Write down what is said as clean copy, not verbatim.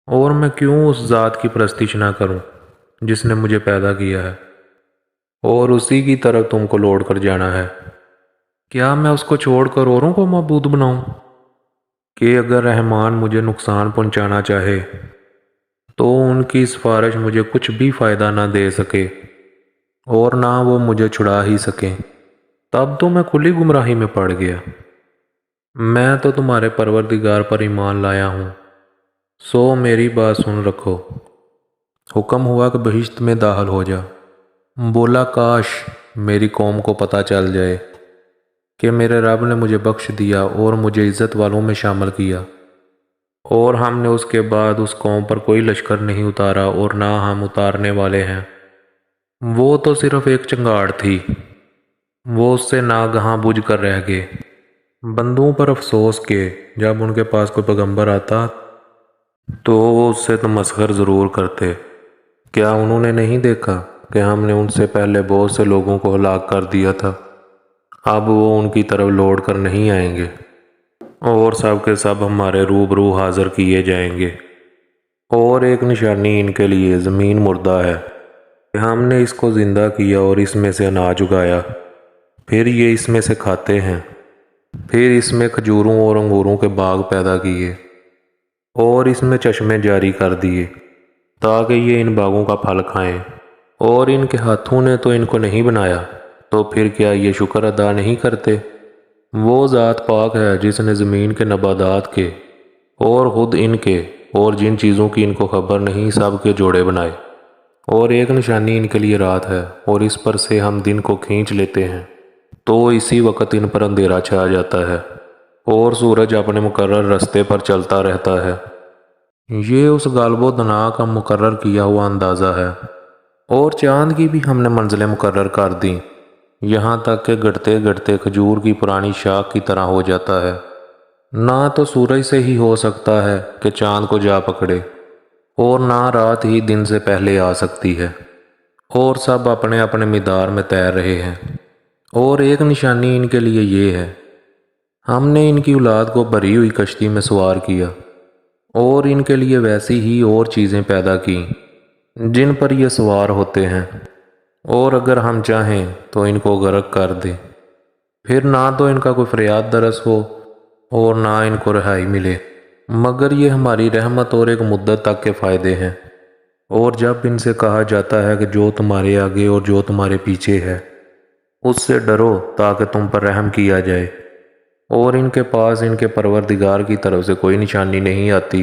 اور میں کیوں اس ذات کی پرستش نہ کروں جس نے مجھے پیدا کیا ہے اور اسی کی طرف تم کو لوٹ کر جانا ہے؟ کیا میں اس کو چھوڑ کر اوروں کو معبود بناؤں؟ کہ اگر رحمان مجھے نقصان پہنچانا چاہے تو ان کی سفارش مجھے کچھ بھی فائدہ نہ دے سکے اور نہ وہ مجھے چھڑا ہی سکیں، تب تو میں کھلی گمراہی میں پڑ گیا۔ میں تو تمہارے پروردگار پر ایمان لایا ہوں، سو میری بات سن رکھو۔ حکم ہوا کہ بہشت میں داخل ہو جا۔ بولا کاش میری قوم کو پتہ چل جائے کہ میرے رب نے مجھے بخش دیا اور مجھے عزت والوں میں شامل کیا، اور ہم نے اس کے بعد اس قوم پر کوئی لشکر نہیں اتارا اور نہ ہم اتارنے والے ہیں۔ وہ تو صرف ایک چنگاڑ تھی، وہ اس سے ناگہاں بجھ کر رہ گئے۔ بندوں پر افسوس کہ جب ان کے پاس کوئی پیغمبر آتا تو وہ اس سے تمسخر ضرور کرتے۔ کیا انہوں نے نہیں دیکھا کہ ہم نے ان سے پہلے بہت سے لوگوں کو ہلاک کر دیا تھا؟ اب وہ ان کی طرف لوٹ کر نہیں آئیں گے، اور سب کے سب ہمارے روبرو حاضر کیے جائیں گے۔ اور ایک نشانی ان کے لیے زمین مردہ ہے کہ ہم نے اس کو زندہ کیا اور اس میں سے اناج اگایا، پھر یہ اس میں سے کھاتے ہیں۔ پھر اس میں کھجوروں اور انگوروں کے باغ پیدا کیے اور اس میں چشمے جاری کر دیے تاکہ یہ ان باغوں کا پھل کھائیں، اور ان کے ہاتھوں نے تو ان کو نہیں بنایا، تو پھر کیا یہ شکر ادا نہیں کرتے؟ وہ ذات پاک ہے جس نے زمین کے نباتات کے اور خود ان کے اور جن چیزوں کی ان کو خبر نہیں سب کے جوڑے بنائے۔ اور ایک نشانی ان کے لیے رات ہے اور اس پر سے ہم دن کو کھینچ لیتے ہیں، تو اسی وقت ان پر اندھیرا چھا جاتا ہے اور سورج اپنے مقرر رستے پر چلتا رہتا ہے۔ یہ اس غالب و دنا کا مقرر کیا ہوا اندازہ ہے۔ اور چاند کی بھی ہم نے منزلیں مقرر کر دیں، یہاں تک کہ گڑتے گڑتے کھجور کی پرانی شاخ کی طرح ہو جاتا ہے۔ نہ تو سورج سے ہی ہو سکتا ہے کہ چاند کو جا پکڑے، اور نہ رات ہی دن سے پہلے آ سکتی ہے، اور سب اپنے اپنے مدار میں تیر رہے ہیں۔ اور ایک نشانی ان کے لیے یہ ہے، ہم نے ان کی اولاد کو بھری ہوئی کشتی میں سوار کیا اور ان کے لیے ویسی ہی اور چیزیں پیدا کیں جن پر یہ سوار ہوتے ہیں، اور اگر ہم چاہیں تو ان کو غرق کر دیں، پھر نہ تو ان کا کوئی فریاد درس ہو اور نہ ان کو رہائی ملے، مگر یہ ہماری رحمت اور ایک مدت تک کے فائدے ہیں۔ اور جب ان سے کہا جاتا ہے کہ جو تمہارے آگے اور جو تمہارے پیچھے ہے اس سے ڈرو تاکہ تم پر رحم کیا جائے، اور ان کے پاس ان کے پروردگار کی طرف سے کوئی نشانی نہیں آتی